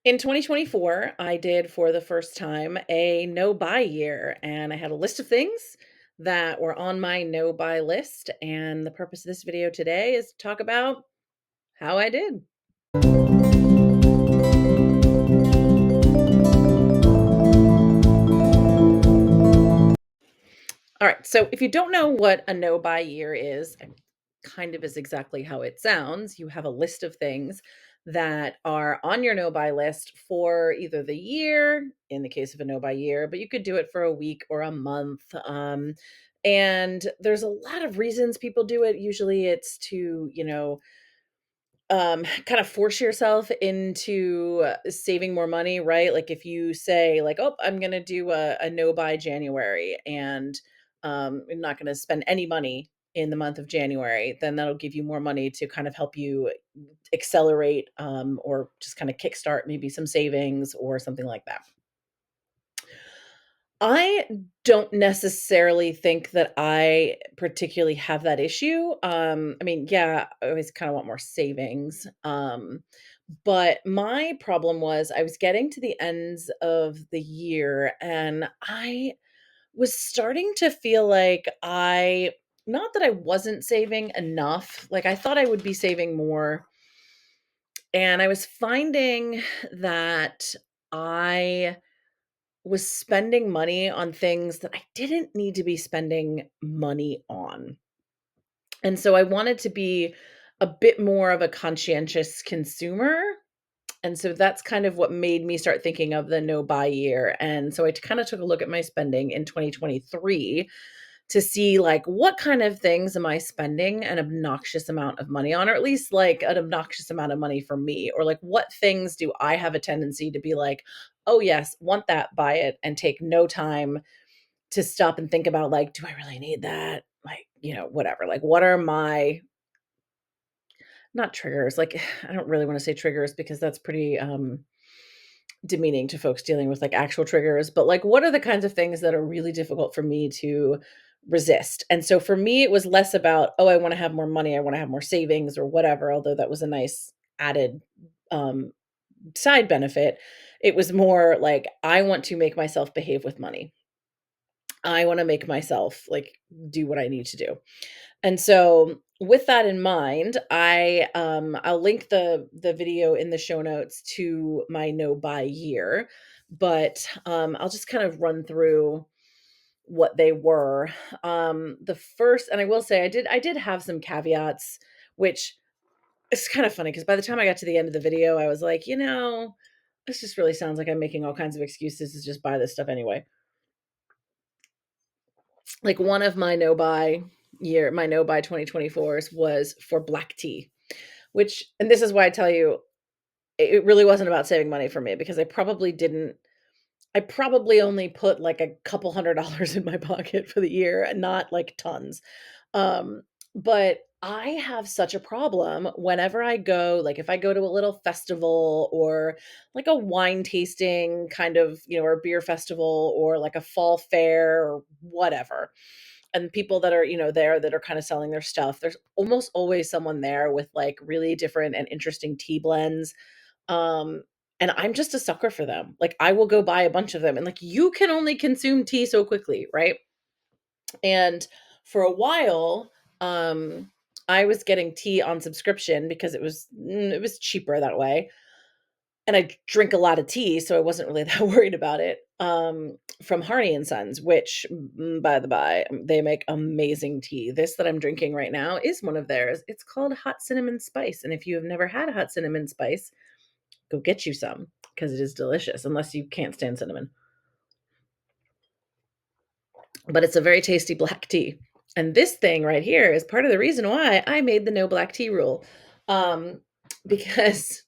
In 2024, I did for the first time a no buy year, and I had a list of things that were on my no buy list. And the purpose of this video today is to talk about how I did. All right. So, if you don't know what a no buy year is, it kind of is exactly how it sounds. You have a list of things that are on your no buy list for either the year, in the case of a no buy year, but you could do it for a week or a month. And there's a lot of reasons people do it. Usually it's to, kind of force yourself into saving more money, right? Like if you say like, "Oh, I'm going to do a no buy January and I'm not going to spend any money in the month of January," then that'll give you more money to kind of help you accelerate or just kind of kickstart maybe some savings or something like that. I don't necessarily think that I particularly have that issue. I mean, yeah, I always kind of want more savings. But my problem was I was getting to the ends of the year and I was starting to feel like not that I wasn't saving enough, like I thought I would be saving more. And I was finding that I was spending money on things that I didn't need to be spending money on. And so I wanted to be a bit more of a conscientious consumer. And so that's kind of what made me start thinking of the no buy year. And so I kind of took a look at my spending in 2023 to see like what kind of things am I spending an obnoxious amount of money on, or at least like an obnoxious amount of money for me, or like what things do I have a tendency to be like, oh yes, want that, buy it, and take no time to stop and think about like, do I really need that? Like, whatever. Like, what are my not triggers? Like, I don't really want to say triggers because that's pretty demeaning to folks dealing with like actual triggers, but like what are the kinds of things that are really difficult for me to resist? And so for me, it was less about, oh, I want to have more money, I want to have more savings or whatever, although that was a nice added um, side benefit. It was more like, I want to make myself behave with money. I want to make myself like do what I need to do. And so with that in mind, I'll link the video in the show notes to my no buy year, but I'll just kind of run through what they were. The first, and I will say I did have some caveats, which is kind of funny because by the time I got to the end of the video, I was like, this just really sounds like I'm making all kinds of excuses to just buy this stuff anyway. Like one of my no buy 2024s was for black tea, which, and this is why I tell you, it really wasn't about saving money for me because I probably only put like a couple $100 in my pocket for the year and not like tons. But I have such a problem whenever I go, like if I go to a little festival or like a wine tasting kind of, or beer festival or like a fall fair or whatever. And people that are, there that are kind of selling their stuff, there's almost always someone there with like really different and interesting tea blends. Um, and I'm just a sucker for them. Like I will go buy a bunch of them and like you can only consume tea so quickly, right? And for a while, I was getting tea on subscription because it was cheaper that way. And I drink a lot of tea, so I wasn't really that worried about it. From Harney and Sons, which, by the by, they make amazing tea. This that I'm drinking right now is one of theirs. It's called Hot Cinnamon Spice, and if you have never had Hot Cinnamon Spice, go get you some because it is delicious. Unless you can't stand cinnamon, but it's a very tasty black tea. And this thing right here is part of the reason why I made the no black tea rule, um, because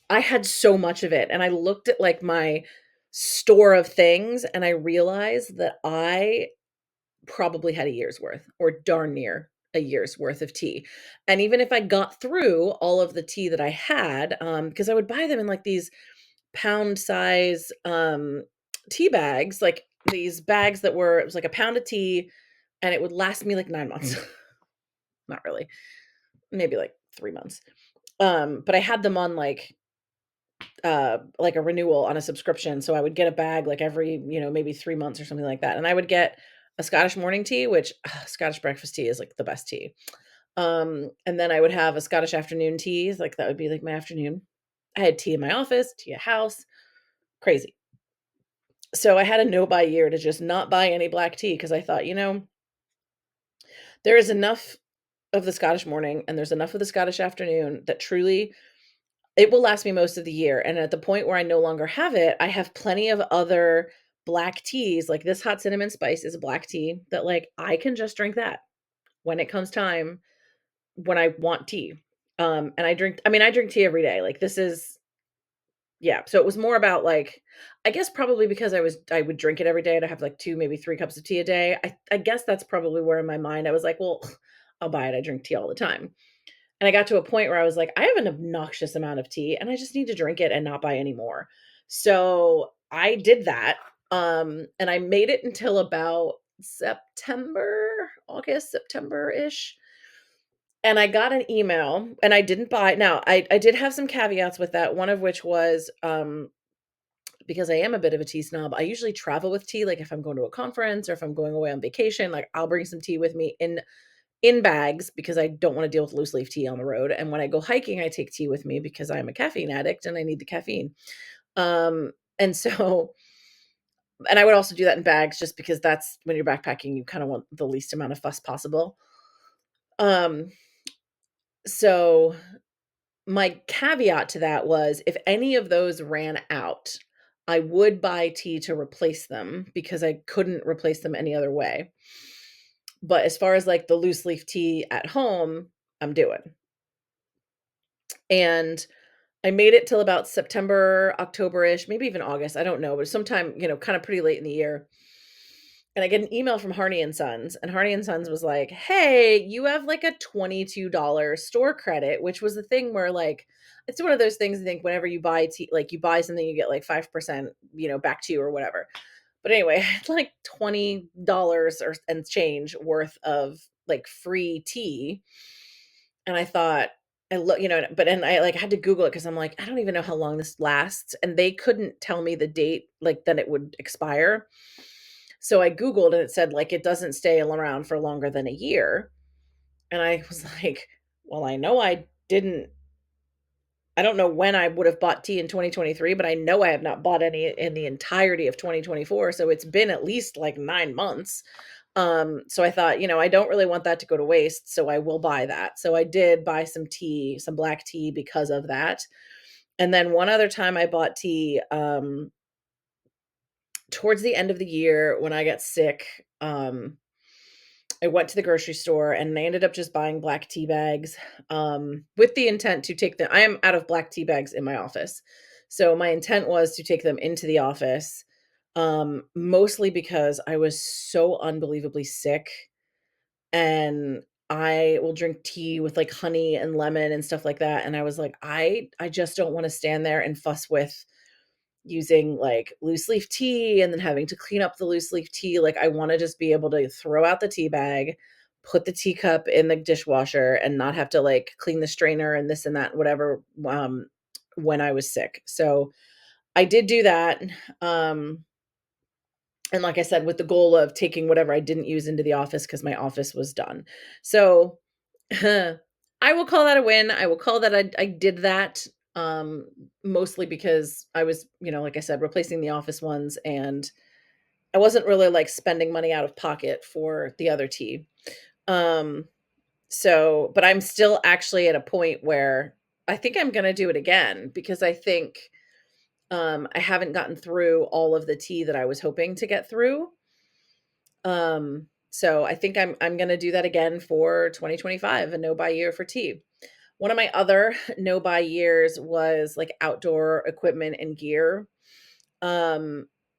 I had so much of it, and I looked at, like, my store of things, and I realized that I probably had a year's worth or darn near a year's worth of tea. And even if I got through all of the tea that I had, because I would buy them in, like, these pound size, tea bags, like, these bags that were it was like a pound of tea, and it would last me, like, 9 months. Not really, maybe, like, 3 months. But I had them on, like, like a renewal on a subscription, so I would get a bag like every, maybe 3 months or something like that, and I would get a Scottish morning tea, which Scottish breakfast tea is like the best tea. And then I would have a Scottish afternoon tea, like that would be like my afternoon. I had tea in my office, tea at house, crazy. So I had a no buy year to just not buy any black tea because I thought, there is enough of the Scottish morning and there's enough of the Scottish afternoon that truly it will last me most of the year. And at the point where I no longer have it, I have plenty of other black teas. Like this hot cinnamon spice is a black tea that like I can just drink that when it comes time when I want tea. And I drink tea every day. Like this is yeah. So it was more about like I guess probably because I would drink it every day and I have like 2, maybe 3 cups of tea a day. I guess that's probably where in my mind I was like, well, I'll buy it. I drink tea all the time. And I got to a point where I was like, I have an obnoxious amount of tea and I just need to drink it and not buy any more. So I did that. And I made it until about August, September-ish. And I got an email and I didn't buy. Now, I did have some caveats with that. One of which was because I am a bit of a tea snob, I usually travel with tea. Like if I'm going to a conference or if I'm going away on vacation, like I'll bring some tea with me in bags because I don't want to deal with loose leaf tea on the road. And when I go hiking, I take tea with me because I'm a caffeine addict and I need the caffeine. And so, and I would also do that in bags just because that's when you're backpacking, you kind of want the least amount of fuss possible. Um, so my caveat to that was if any of those ran out, I would buy tea to replace them because I couldn't replace them any other way. But as far as like the loose leaf tea at home, I'm doing. And I made it till about September, October-ish, maybe even August, I don't know, but sometime, kind of pretty late in the year. And I get an email from Harney and Sons, and Harney and Sons was like, "Hey, you have like a $22 store credit," which was the thing where like it's one of those things I think whenever you buy like you buy something you get like 5%, back to you or whatever. But anyway, I had like $20 or and change worth of like free tea. And I thought, I look, but and I like had to Google it because I'm like, I don't even know how long this lasts. And they couldn't tell me the date, like that it would expire. So I Googled and it said like it doesn't stay around for longer than a year. And I was like, well, I know I don't know when I would have bought tea in 2023, but I know I have not bought any in the entirety of 2024. So it's been at least like 9 months. So I thought, I don't really want that to go to waste, so I will buy that. So I did buy some tea, some black tea because of that. And then one other time I bought tea, towards the end of the year when I got sick, I went to the grocery store and I ended up just buying black tea bags, with the intent to take them. I am out of black tea bags in my office. So my intent was to take them into the office, mostly because I was so unbelievably sick and I will drink tea with like honey and lemon and stuff like that. And I was like, I just don't want to stand there and fuss with using like loose leaf tea and then having to clean up the loose leaf tea. Like I want to just be able to throw out the tea bag, put the teacup in the dishwasher and not have to like clean the strainer and this and that, whatever, when I was sick. So I did do that. Um, and like I said, with the goal of taking whatever I didn't use into the office because my office was done. So I will call that a win. I will call that I did that, um, mostly because I was, like I said, replacing the office ones and I wasn't really like spending money out of pocket for the other tea. Um, so, but I'm still actually at a point where I think I'm going to do it again because I think I haven't gotten through all of the tea that I was hoping to get through. So I think I'm gonna do that again for 2025, a no buy year for tea. One of my other no buy years was like outdoor equipment and gear.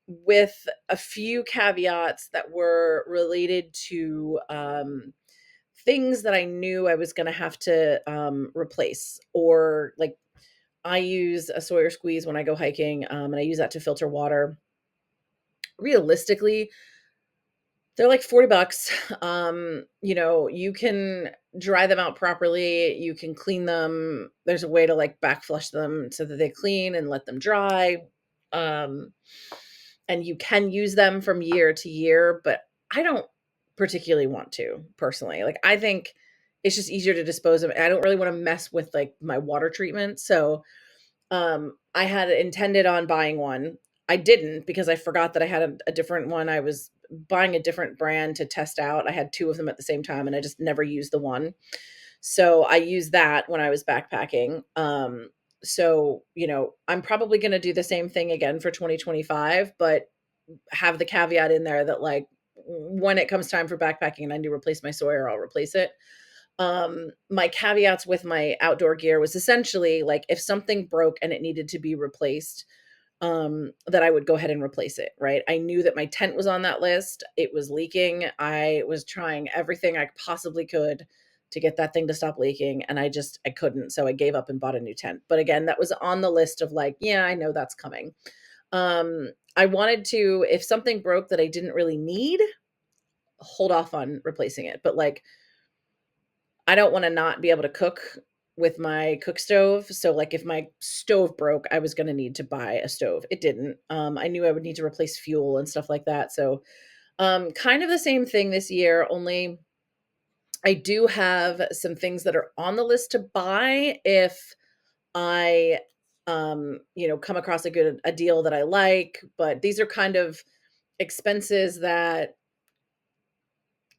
With a few caveats that were related to things that I knew I was gonna have to replace or like I use a Sawyer squeeze when I go hiking, and I use that to filter water. Realistically, They're like 40 bucks. You can dry them out properly. You can clean them. There's a way to like back flush them so that they clean and let them dry. Um, and you can use them from year to year, but I don't particularly want to personally. Like, I think it's just easier to dispose of. I don't really want to mess with like my water treatment. So I had intended on buying one. I didn't because I forgot that I had a different one. I was buying a different brand to test out. I had two of them at the same time and I just never used the one. So I used that when I was backpacking. I'm probably going to do the same thing again for 2025, but have the caveat in there that like when it comes time for backpacking and I need to replace my Sawyer, I'll replace it. My caveats with my outdoor gear was essentially like if something broke and it needed to be replaced, that I would go ahead and replace it, right? I knew that my tent was on that list. It was leaking. I was trying everything I possibly could to get that thing to stop leaking and I couldn't. So I gave up and bought a new tent. But again, that was on the list of like, yeah, I know that's coming. I wanted to, if something broke that I didn't really need, hold off on replacing it. But like I don't want to not be able to cook with my cook stove. So like if my stove broke, I was going to need to buy a stove. It didn't. I knew I would need to replace fuel and stuff like that. So kind of the same thing this year, only I do have some things that are on the list to buy if I come across a deal that I like, but these are kind of expenses that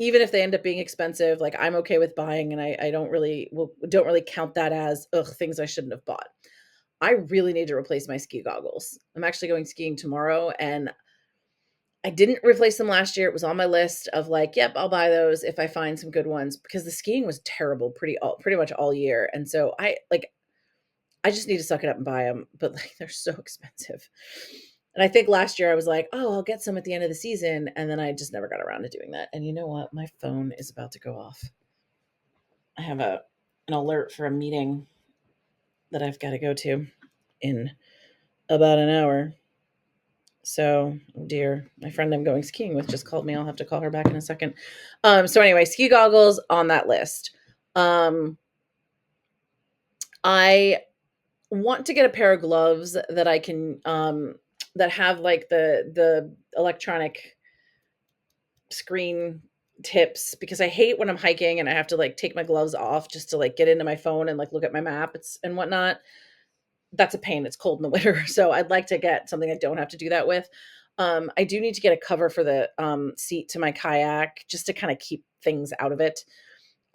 even if they end up being expensive, like I'm okay with buying and I don't really count that as things I shouldn't have bought. I really need to replace my ski goggles. I'm actually going skiing tomorrow and I didn't replace them last year. It was on my list of like, yep, I'll buy those if I find some good ones because the skiing was terrible pretty much all year. And so I just need to suck it up and buy them, but like they're so expensive. And I think last year I was like, "Oh, I'll get some at the end of the season," and then I just never got around to doing that. And you know what? My phone is about to go off. I have an alert for a meeting that I've got to go to in about an hour. So, oh dear, my friend I'm going skiing with just called me. I'll have to call her back in a second. So anyway, ski goggles on that list. Um, I want to get a pair of gloves that I can that have like the electronic screen tips because I hate when I'm hiking and I have to like take my gloves off just to like get into my phone and like look at my map and whatnot. That's a pain. It's cold in the winter. So I'd like to get something I don't have to do that with. I do need to get a cover for the seat to my kayak just to kind of keep things out of it.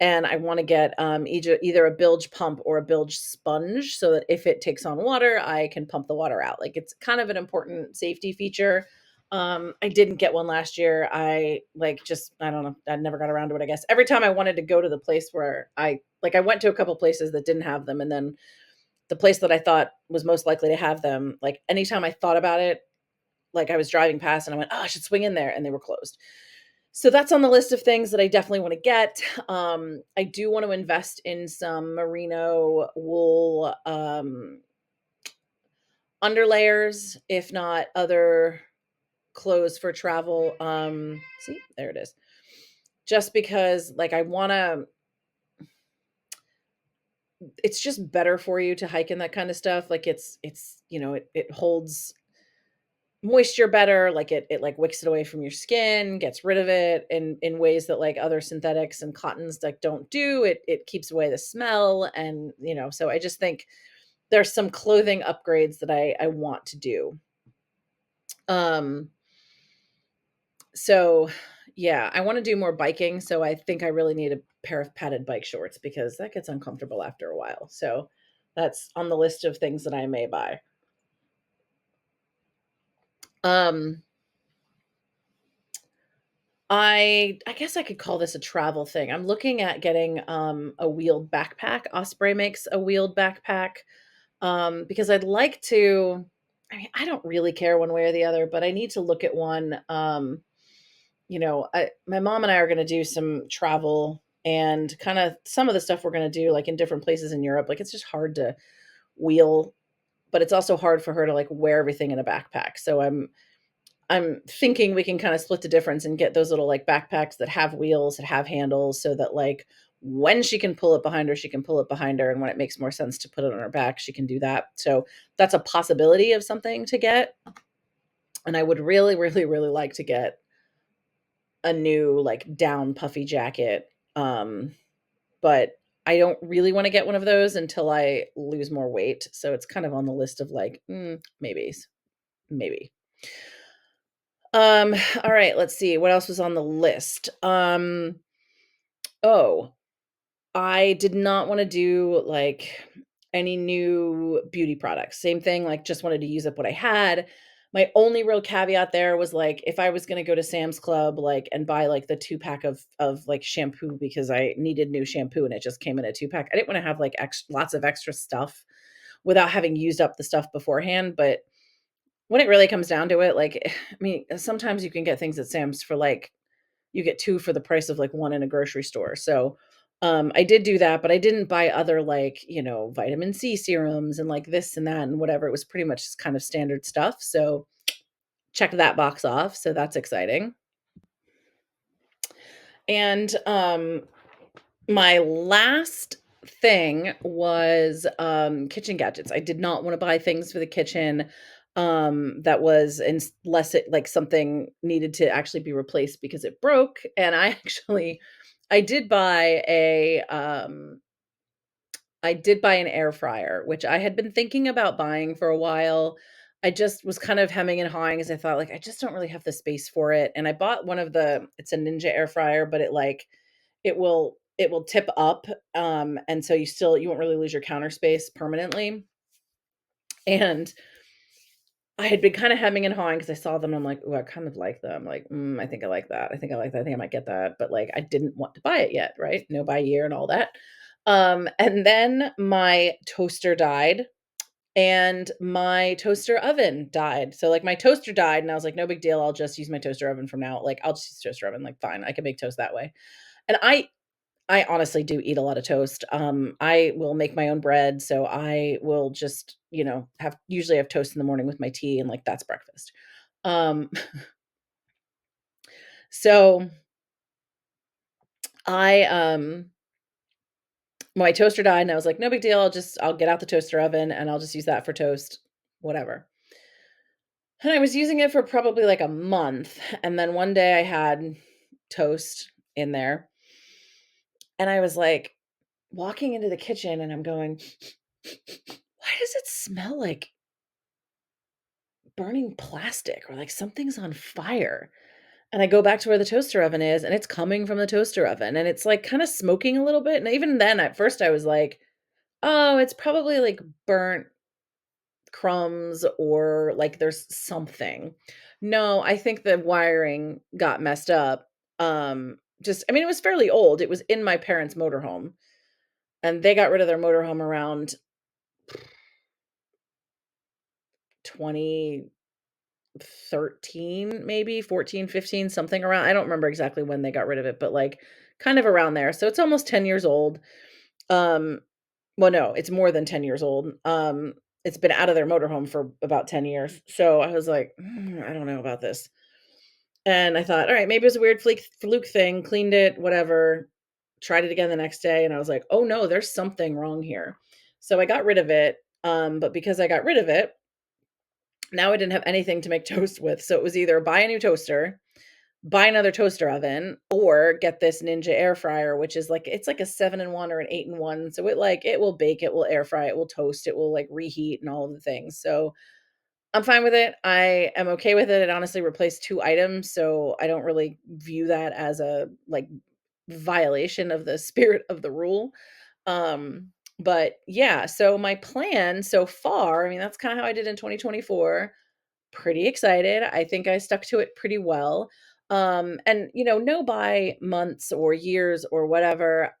And I want to get either a bilge pump or a bilge sponge so that if it takes on water, I can pump the water out. Like it's kind of an important safety feature. I didn't get one last year. I don't know. I never got around to it, I guess. Every time I wanted to go to the place where I went to a couple places that didn't have them. And then the place that I thought was most likely to have them, like anytime I thought about it, like I was driving past and I went, oh, I should swing in there. And they were closed. So that's on the list of things that I definitely want to get. I do want to invest in some merino wool underlayers, if not other clothes for travel. See, there it is. Just because, like, it's just better for you to hike in that kind of stuff. Like, it holds moisture better, like it like wicks it away from your skin, gets rid of it in ways that like other synthetics and cottons like don't do. It keeps away the smell and so I just think there's some clothing upgrades that I want to do. Um so yeah, I want to do more biking, so I think I really need a pair of padded bike shorts because that gets uncomfortable after a while. So that's on the list of things that I may buy. Um I guess I could call this a travel thing. I'm looking at getting a wheeled backpack. Osprey makes a wheeled backpack because I'd like to. I mean, I don't really care one way or the other, but I need to look at one. My mom and I are going to do some travel and kind of some of the stuff we're going to do like in different places in Europe. Like it's just hard to wheel, but it's also hard for her to like wear everything in a backpack. So I'm thinking we can kind of split the difference and get those little like backpacks that have wheels, that have handles, so that like when she can pull it behind her, she can pull it behind her. And when it makes more sense to put it on her back, she can do that. So that's a possibility of something to get. And I would really, really, really like to get a new like down puffy jacket. But I don't really want to get one of those until I lose more weight. So it's kind of on the list of like, maybes, maybe. Um, all right, let's see. What else was on the list? Oh, I did not want to do like any new beauty products. Same thing, like just wanted to use up what I had. My only real caveat there was like if I was going to go to Sam's Club like and buy like the 2 pack of like shampoo because I needed new shampoo and it just came in a 2 pack. I didn't want to have like lots of extra stuff without having used up the stuff beforehand, but when it really comes down to it, like I mean, sometimes you can get things at Sam's for like you get 2 for the price of like 1 in a grocery store. So, I did do that, but I didn't buy other like, vitamin C serums and like this and that and whatever. It was pretty much just kind of standard stuff. So, check that box off. So that's exciting. And my last thing was kitchen gadgets. I did not want to buy things for the kitchen that was unless it like something needed to actually be replaced because it broke. And I did buy an air fryer, which I had been thinking about buying for a while. I just was kind of hemming and hawing as I thought, like, I just don't really have the space for it. And I bought it's a Ninja air fryer, but it will tip up. And so you won't really lose your counter space permanently. And I had been kind of hemming and hawing because I saw them. And I'm like, oh, I kind of like them. Like, I think I like that. I think I like that. I think I might get that. But like, I didn't want to buy it yet, right? No buy year and all that. And then my toaster died and my toaster oven died. So like my toaster died and I was like, no big deal. I'll just use my toaster oven from now. Like I'll just use toaster oven. Like fine, I can make toast that way. And I honestly do eat a lot of toast. I will make my own bread, so I will just, have toast in the morning with my tea and like that's breakfast. Um so I my toaster died and I was like, no big deal. I'll get out the toaster oven and I'll just use that for toast, whatever. And I was using it for probably like a month. And then one day I had toast in there. And I was like walking into the kitchen and I'm going, why does it smell like burning plastic or like something's on fire? And I go back to where the toaster oven is and it's coming from the toaster oven and it's like kind of smoking a little bit. And even then, at first, I was like, oh, it's probably like burnt crumbs or like there's something. No, I think the wiring got messed up. I mean, it was fairly old. It was in my parents' motorhome, and they got rid of their motorhome around 2013, maybe 14, 15, something around. I don't remember exactly when they got rid of it, but like kind of around there. So it's almost 10 years old. Um, well, no, it's more than 10 years old. It's been out of their motorhome for about 10 years. So I was like, I don't know about this. And I thought, all right, maybe it was a weird fluke thing, cleaned it, whatever, tried it again the next day. And I was like, oh no, there's something wrong here. So I got rid of it. But because I got rid of it, now I didn't have anything to make toast with. So it was either buy a new toaster, buy another toaster oven, or get this Ninja air fryer, which is like it's like a 7-in-1 or an 8-in-1. So it will bake, it will air fry, it will toast, it will like reheat and all of the things. So I'm fine with it. I am okay with it. It honestly replaced 2 items, so I don't really view that as a like violation of the spirit of the rule. But yeah, so my plan so far, I mean, that's kind of how I did in 2024. Pretty excited. I think I stuck to it pretty well. And no by months or years or whatever.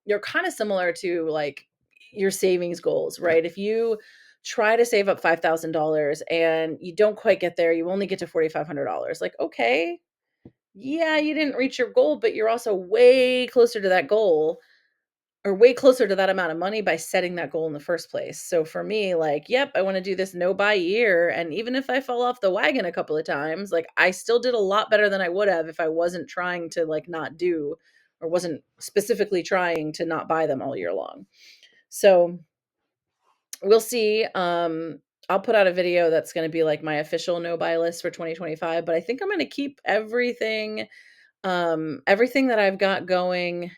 You're kind of similar to like your savings goals, right? If you try to save up $5,000 and you don't quite get there, you only get to $4,500. Like, okay, yeah, you didn't reach your goal, but you're also way closer to that goal or way closer to that amount of money by setting that goal in the first place. So for me, like, yep, I want to do this no buy year. And even if I fell off the wagon a couple of times, like I still did a lot better than I would have if I wasn't trying to like not do or wasn't specifically trying to not buy them all year long. So we'll see. I'll put out a video that's going to be like my official no buy list for 2025, but I think I'm going to keep everything that I've got going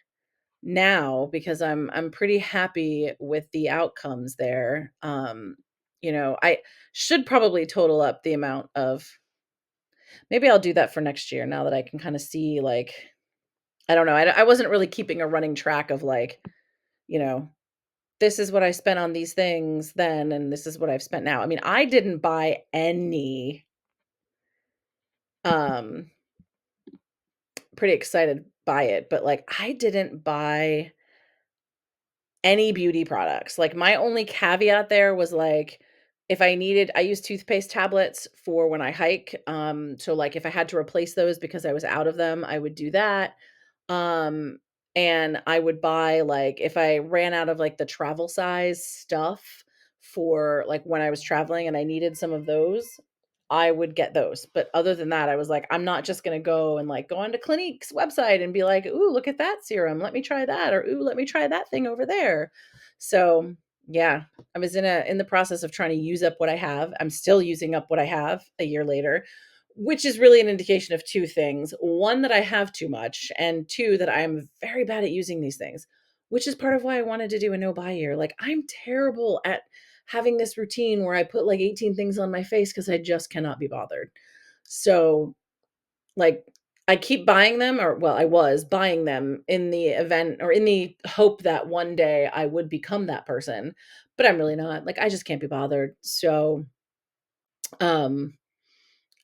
now because I'm pretty happy with the outcomes there. I should probably total up the amount of, maybe I'll do that for next year now that I can kind of see like, I don't know. I wasn't really keeping a running track of like, you know, this is what I spent on these things then, and this is what I've spent now. I mean, I didn't buy any, um, pretty excited by it, but like I didn't buy any beauty products. Like my only caveat there was like if I use toothpaste tablets for when I hike. So like if I had to replace those because I was out of them, I would do that. Um and I would buy like if I ran out of like the travel size stuff for like when I was traveling and I needed some of those, I would get those. But other than that, I was like, I'm not just going to go and like go onto Clinique's website and be like, ooh, look at that serum. Let me try that. Or ooh, let me try that thing over there. So yeah, I was in the process of trying to use up what I have. I'm still using up what I have a year later, which is really an indication of two things. One, that I have too much, and two, that I'm very bad at using these things, which is part of why I wanted to do a no buy year. Like I'm terrible at having this routine where I put like 18 things on my face because I just cannot be bothered. So, like, I keep buying them, or well, I was buying them in the event or in the hope that one day I would become that person, but I'm really not. Like, I just can't be bothered. So, um,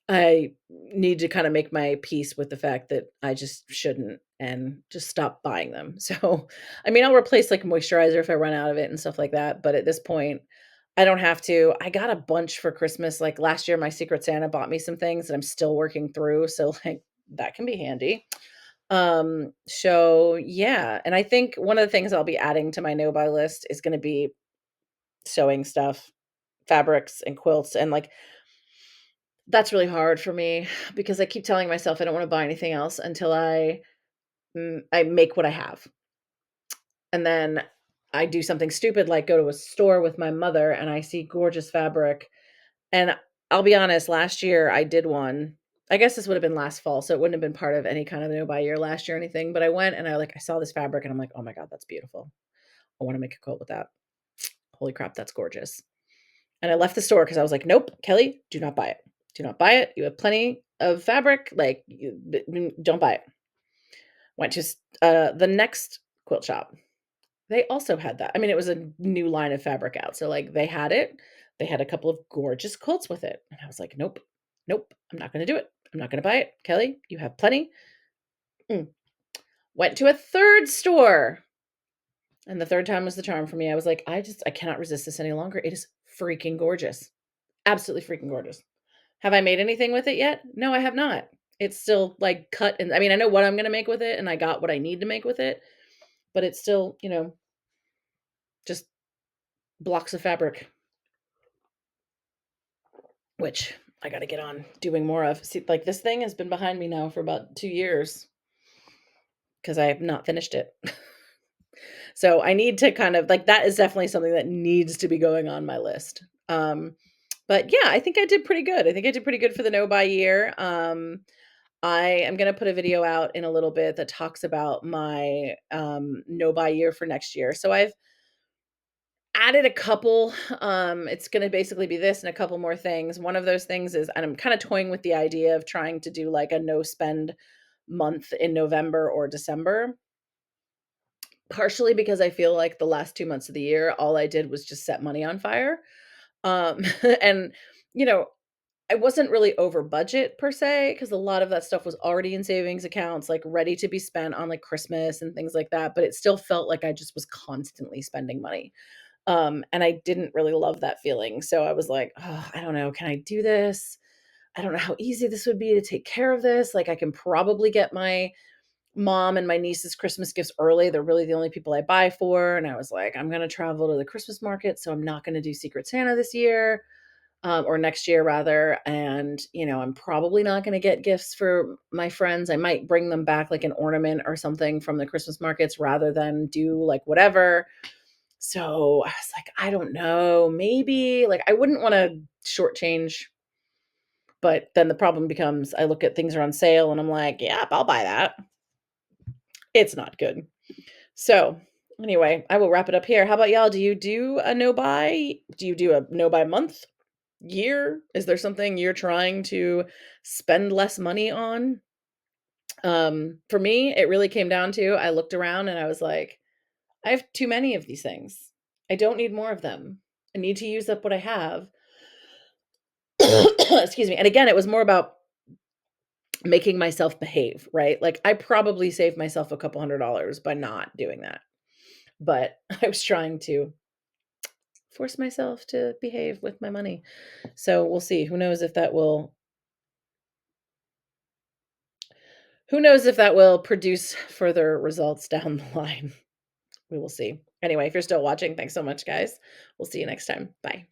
I need to kind of make my peace with the fact that I just shouldn't and just stop buying them. So, I mean, I'll replace like moisturizer if I run out of it and stuff like that. But at this point, I don't have to. I got a bunch for Christmas. Like last year, my Secret Santa bought me some things that I'm still working through. So, like, that can be handy. So yeah. And I think one of the things I'll be adding to my no buy list is going to be sewing stuff, fabrics and quilts. And like, that's really hard for me because I keep telling myself I don't wanna buy anything else until I make what I have. And then I do something stupid like go to a store with my mother and I see gorgeous fabric. And I'll be honest, last year I did one. I guess this would have been last fall, so it wouldn't have been part of any kind of no buy year last year or anything, but I went and I saw this fabric and I'm like, "Oh my god, that's beautiful. I wanna make a quilt with that. Holy crap, that's gorgeous." And I left the store because I was like, "Nope, Kelly, do not buy it. Do not buy it. You have plenty of fabric, like, don't buy it." Went to the next quilt shop. They also had that. I mean, it was a new line of fabric out, so, like, they had it. They had a couple of gorgeous quilts with it, and I was like, "Nope, nope, I'm not gonna do it. I'm not gonna buy it. Kelly, you have plenty." Mm. Went to a third store, and the third time was the charm for me. I was like, I cannot resist this any longer. It is freaking gorgeous. Absolutely freaking gorgeous." Have I made anything with it yet? No, I have not. It's still, like, cut and I mean, I know what I'm gonna make with it, and I got what I need to make with it, but it's still, just blocks of fabric, which I gotta get on doing more of. See, like, this thing has been behind me now for about 2 years because I have not finished it. So, I need to kind of like, that is definitely something that needs to be going on my list. But yeah, I think I did pretty good. I think I did pretty good for the no buy year. I am gonna put a video out in a little bit that talks about my, no buy year for next year. So I've added a couple, it's gonna basically be this and a couple more things. One of those things is and I'm kinda toying with the idea of trying to do, like, a no spend month in November or December, partially because I feel like the last 2 months of the year, all I did was just set money on fire. And, you know, I wasn't really over budget per se, because a lot of that stuff was already in savings accounts, like, ready to be spent on, like, Christmas and things like that, but it still felt like I just was constantly spending money. And I didn't really love that feeling, so I was like, "Oh, I don't know, can I do this? I don't know how easy this would be to take care of this." Like, I can probably get my mom and my niece's Christmas gifts early. They're really the only people I buy for. And I was like, I'm going to travel to the Christmas market. So I'm not going to do Secret Santa this year, or next year rather. And, I'm probably not going to get gifts for my friends. I might bring them back like an ornament or something from the Christmas markets rather than do like whatever. So I was like, I don't know, maybe like I wouldn't want to shortchange. But then the problem becomes I look at things are on sale and I'm like, yeah, I'll buy that. It's not good. So, anyway, I will wrap it up here. How about y'all? Do you do a no buy? Do you do a no buy month, year? Is there something you're trying to spend less money on? For me, it really came down to I looked around and I was like, I have too many of these things. I don't need more of them. I need to use up what I have. Excuse me. And again, it was more about making myself behave, right? Like I probably saved myself a couple $100 by not doing that. But I was trying to force myself to behave with my money. So we'll see. Who knows if that will produce further results down the line. We will see. Anyway, if you're still watching, thanks so much, guys. We'll see you next time. Bye.